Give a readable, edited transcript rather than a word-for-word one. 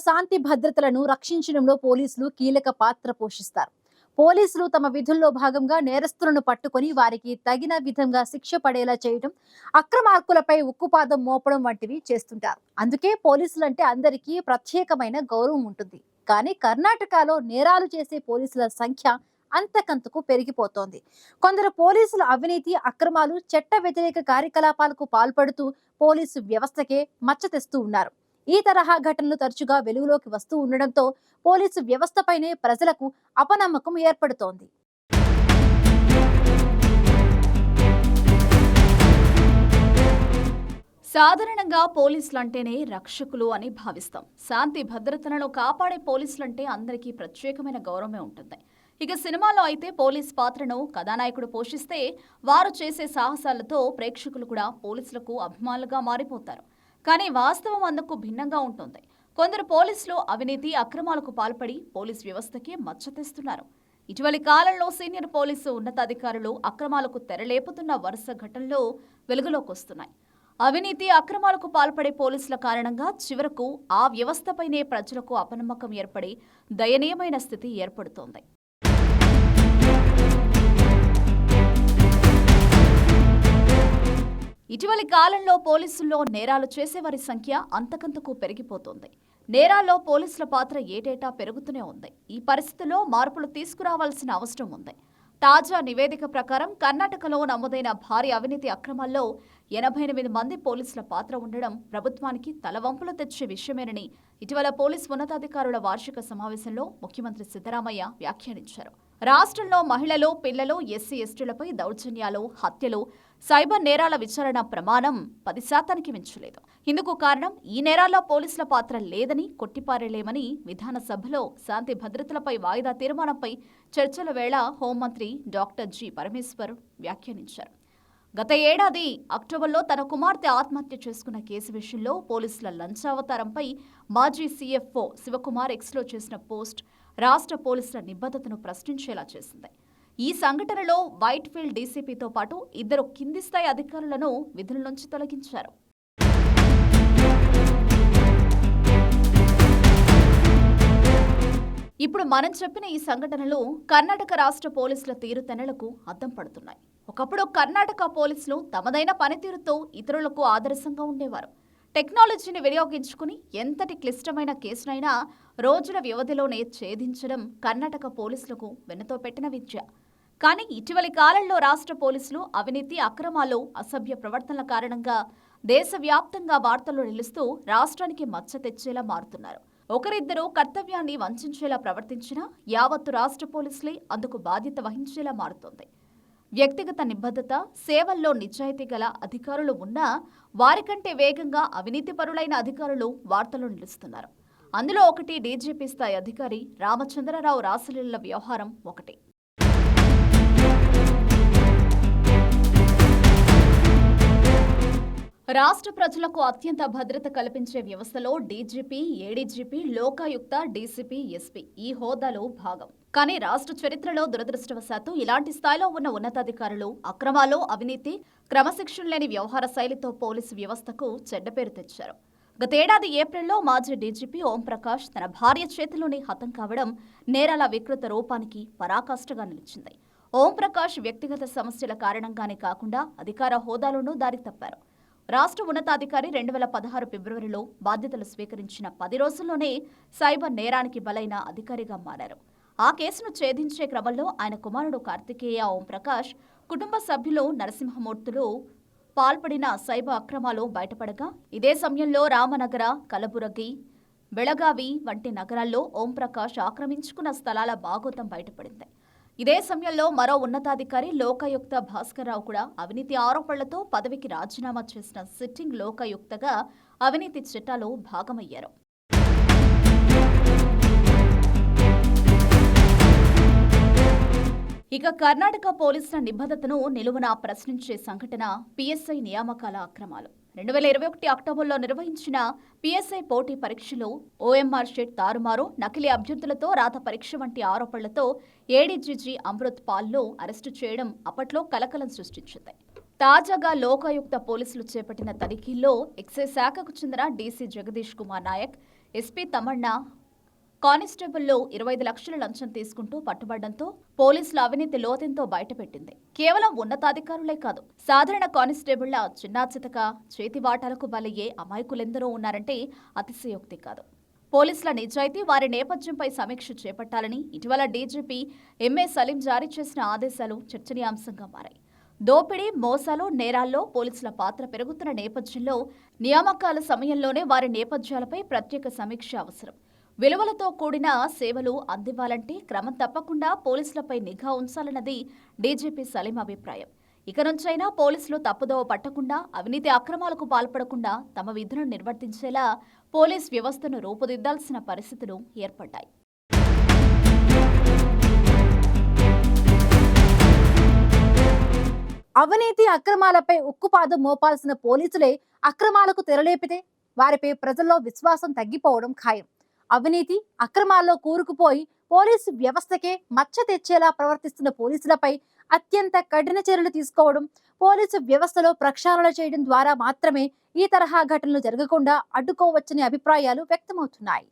శాంతి భద్రతలను రక్షించడంలో పోలీసులు కీలక పాత్ర పోషిస్తారు. పోలీసులు తమ విధుల్లో భాగంగా నేరస్తులను పట్టుకొని వారికి తగిన విధంగా శిక్ష పడేలా చేయడం, అక్రమార్కులపై ఉక్కుపాదం మోపడం వంటివి చేస్తుంటారు. అందుకే పోలీసులంటే అందరికీ ప్రత్యేకమైన గౌరవం ఉంటుంది. కానీ కర్ణాటకలో నేరాలు చేసే పోలీసుల సంఖ్య అంతకంతకు పెరిగిపోతోంది. కొందరు పోలీసుల అవినీతి, అక్రమాలు, చట్ట వ్యతిరేక కార్యకలాపాలకు పాల్పడుతూ పోలీసు వ్యవస్థకే మచ్చ తెస్తూ ఉన్నారు. ఈ తరహా ఘటనలు తరచుగా వెలుగులోకి వస్తూ ఉండడంతో పోలీసు వ్యవస్థపైనే ప్రజలకు అపనమ్మకం ఏర్పడుతోంది. సాధారణంగా పోలీసులంటేనే రక్షకులు అని భావిస్తాం. శాంతి భద్రతలను కాపాడే పోలీసులంటే అందరికీ ప్రత్యేకమైన గౌరవమే ఉంటుంది. ఇక సినిమాలో అయితే పోలీస్ పాత్రను కథానాయకుడు పోషిస్తే వారు చేసే సాహసాలతో ప్రేక్షకులు కూడా పోలీసులకు అభిమానులుగా మారిపోతారు. కానీ వాస్తవం అందుకు భిన్నంగా ఉంటుంది. కొందరు పోలీసులు అవినీతి, అక్రమాలకు పాల్పడి పోలీస్ వ్యవస్థకి మచ్చ తెస్తున్నారు. ఇటీవలి కాలంలో సీనియర్ పోలీసు ఉన్నతాధికారులు అక్రమాలకు తెరలేపుతున్న వరుస ఘటనలు వెలుగులోకి వస్తున్నాయి. అవినీతి, అక్రమాలకు పాల్పడే పోలీసుల కారణంగా చివరకు ఆ వ్యవస్థపైనే ప్రజలకు అపనమ్మకం ఏర్పడి దయనీయమైన స్థితి ఏర్పడుతోంది. ఇటీవలి కాలంలో పోలీసుల్లో నేరాలు చేసేవారి సంఖ్య అంతకంతకు పెరిగిపోతోంది. నేరాల్లో పోలీసుల పాత్ర ఏటేటా పెరుగుతూనే ఉంది. ఈ పరిస్థితిలో మార్పులు తీసుకురావాల్సిన అవసరం ఉంది. తాజా నివేదిక ప్రకారం కర్ణాటకలో నమోదైన భారీ అవినీతి అక్రమాల్లో 88 మంది పోలీసుల పాత్ర ఉండడం ప్రభుత్వానికి తలవంపులు తెచ్చే విషయమేనని ఇటీవల పోలీసు ఉన్నతాధికారుల వార్షిక సమావేశంలో ముఖ్యమంత్రి సిద్ధరామయ్య వ్యాఖ్యానించారు. రాష్ట్రంలో మహిళలు, పిల్లలు, ఎస్సీ ఎస్టీలపై దౌర్జన్యాలు, హత్యలు, సైబర్ నేరాల విచారణ ప్రమాణం 10% మించలేదు. ఇందుకు కారణం ఈ నేరాల్లో పోలీసుల పాత్ర లేదని కొట్టిపారేలేమని విధానసభలో శాంతి భద్రతలపై వాయిదా తీర్మానంపై చర్చల వేళ హోంమంత్రి డాక్టర్ జి. పరమేశ్వర్ వ్యాఖ్యానించారు. గత ఏడాది అక్టోబర్లో తన కుమార్తె ఆత్మహత్య చేసుకున్న కేసు విషయంలో పోలీసుల లంచావతారంపై మాజీ సీఎఫ్ఓ శివకుమార్ ఎక్స్లో చేసిన పోస్ట్ రాష్ట్ర పోలీసుల నిబద్ధతను ప్రశ్నించేలా చేసింది. ఈ సంఘటనలో వైట్ఫీల్డ్ డీసీపీతో పాటు 2 కింది స్థాయి అధికారులను విధుల నుంచి తొలగించారు. ఇప్పుడు మనం చెప్పిన ఈ సంఘటనలు కర్ణాటక రాష్ట్ర పోలీసుల తీరుతెన్నులకు అద్దం పడుతున్నాయి. ఒకప్పుడు కర్ణాటక పోలీసులు తమదైన పనితీరుతో ఇతరులకు ఆదర్శంగా ఉండేవారు. టెక్నాలజీని వినియోగించుకుని ఎంతటి క్లిష్టమైన కేసునైనా రోజుల వ్యవధిలోనే ఛేదించడం కర్ణాటక పోలీసులకు వెన్నతో పెట్టిన విద్య. కానీ ఇటీవలి కాలంలో రాష్ట్ర పోలీసులు అవినీతి, అక్రమాలు, అసభ్య ప్రవర్తనల కారణంగా దేశవ్యాప్తంగా వార్తల్లో నిలుస్తూ రాష్ట్రానికి మచ్చ తెచ్చేలా మారుతున్నారు. ఒకరిద్దరూ కర్తవ్యాన్ని వంచేలా ప్రవర్తించినా యావత్తు రాష్ట్ర పోలీసులే అందుకు బాధ్యత వహించేలా మారుతోంది. వ్యక్తిగత నిబద్ధత, సేవల్లో నిజాయితీ గల అధికారులు ఉన్నా వారికంటే వేగంగా అవినీతిపరులైన అధికారులు వార్తల్లో నిలుస్తున్నారు. అందులో ఒకటి డీజీపీ స్థాయి అధికారి రామచంద్రరావు రాసలీల వ్యవహారం ఒకటి. రాష్ట్ర ప్రజలకు అత్యంత భద్రత కల్పించే వ్యవస్థలో DGP, ADGP, Lokayukta, DCP, SP ఈ హోదాలో భాగం. కానీ రాష్ట్ర చరిత్రలో దురదృష్టవశాత్తు ఇలాంటి స్థాయిలో ఉన్న ఉన్నతాధికారులు అక్రమాలు, అవినీతి, క్రమశిక్షణ లేని వ్యవహార శైలితో పోలీసు వ్యవస్థకు చెడ్డ పేరు తెచ్చారు. గతేడాది ఏప్రిల్లో మాజీ డీజీపీ ఓంప్రకాష్ తన భార్య చేతిలోనే హతం కావడం నేరాల వికృత రూపానికి పరాకాష్ఠగా నిలిచింది. ఓంప్రకాష్ వ్యక్తిగత సమస్యల కారణంగానే కాకుండా అధికార హోదాలోనూ దారి తప్పారు. రాష్ట్ర ఉన్నతాధికారి 2016 ఫిబ్రవరిలో బాధ్యతలు స్వీకరించిన 10 రోజుల్లోనే సైబర్ నేరానికి బలైన అధికారిగా మారారు. ఆ కేసును ఛేదించే క్రమంలో ఆయన కుమారుడు కార్తికేయ ఓంప్రకాష్ కుటుంబ సభ్యులు నరసింహమూర్తులు పాల్పడిన సైబర్ అక్రమాలు బయటపడగా ఇదే సమయంలో రామనగర, కలబురగి, బెళగావి వంటి నగరాల్లో ఓంప్రకాష్ ఆక్రమించుకున్న స్థలాల బాగోతం బయటపడింది. ఇదే సమయంలో మరో ఉన్నతాధికారి లోకాయుక్త భాస్కర్రావు కూడా అవినీతి ఆరోపణలతో పదవికి రాజీనామా చేసిన సిట్టింగ్ లోకాయుక్తగా అవినీతి చట్టాలో భాగమయ్యారు. ఇక కర్ణాటక పోలీసుల నిబద్ధతను నిలువునా ప్రశ్నించే సంఘటన పీఎస్ఐ నియామకాల అక్రమాలు. 2021 అక్టోబర్లో నిర్వహించిన పీఎస్ఐ పోటీ పరీక్షలో ఓఎంఆర్ షీట్ తారుమారు, నకిలీ అభ్యర్థులతో రాత పరీక్ష వంటి ఆరోపణలతో ఏడీజీజీ అమృత్ పాల్ను అరెస్టు చేయడం అప్పట్లో కలకలం సృష్టించింది. తాజాగా లోకాయుక్త పోలీసులు చేపట్టిన తనిఖీల్లో ఎక్సైజ్ శాఖకు చెందిన డీసీ జగదీష్ కుమార్ నాయక్, ఎస్పీ తమన్నా కానిస్టేబుల్లో 25 లక్షల లంచం తీసుకుంటూ పట్టుబడడంతో పోలీసుల అవినీతి లోతెంతో బయటపెట్టింది. కేవలం ఉన్నతాధికారులే కాదు, సాధారణ కానిస్టేబుళ్ల చిన్నాచితక చేతివాటాలకు బలయ్యే అమాయకులెందరో ఉన్నారంటే అతిశయోక్తి కాదు. పోలీసుల నిజాయితీ, వారి నేపథ్యంపై సమీక్ష చేపట్టాలని ఇటీవల డీజీపీ ఎంఏ సలీం జారీ చేసిన ఆదేశాలు చర్చనీయాంశంగా మారాయి. దోపిడీ, మోసాలు, నేరాల్లో పోలీసుల పాత్ర పెరుగుతున్న నేపథ్యంలో నియామకాల సమయంలోనే వారి నేపథ్యాలపై ప్రత్యేక సమీక్ష అవసరం. విలువలతో కూడిన సేవలు అందివ్వాలంటే క్రమం తప్పకుండా పోలీసులపై నిఘా ఉంచాలన్నది డీజీపీ సలీం అభిప్రాయం. ఇక నుంచైనా పోలీసులు తప్పుదోవ పట్టకుండా, అవినీతి అక్రమాలకు పాల్పడకుండా తమ విధులను నిర్వర్తించేలా పోలీస్ వ్యవస్థను రూపుదిద్దాల్సిన పరిస్థితులు ఏర్పడ్డాయి. అవినీతి అక్రమాలపై ఉక్కుపాదం మోపాల్సిన పోలీసులే అక్రమాలకు తెరలేపితే వారిపై ప్రజల్లో విశ్వాసం తగ్గిపోవడం ఖాయం. అవినీతి అక్రమాల్లో కూరుకుపోయి పోలీసు వ్యవస్థకే మచ్చ తెచ్చేలా ప్రవర్తిస్తున్న పోలీసులపై అత్యంత కఠిన చర్యలు తీసుకోవడం, పోలీసు వ్యవస్థలో ప్రక్షాళన చేయడం ద్వారా మాత్రమే ఈ తరహా ఘటనలు జరగకుండా అడ్డుకోవచ్చనే అభిప్రాయాలు వ్యక్తమవుతున్నాయి.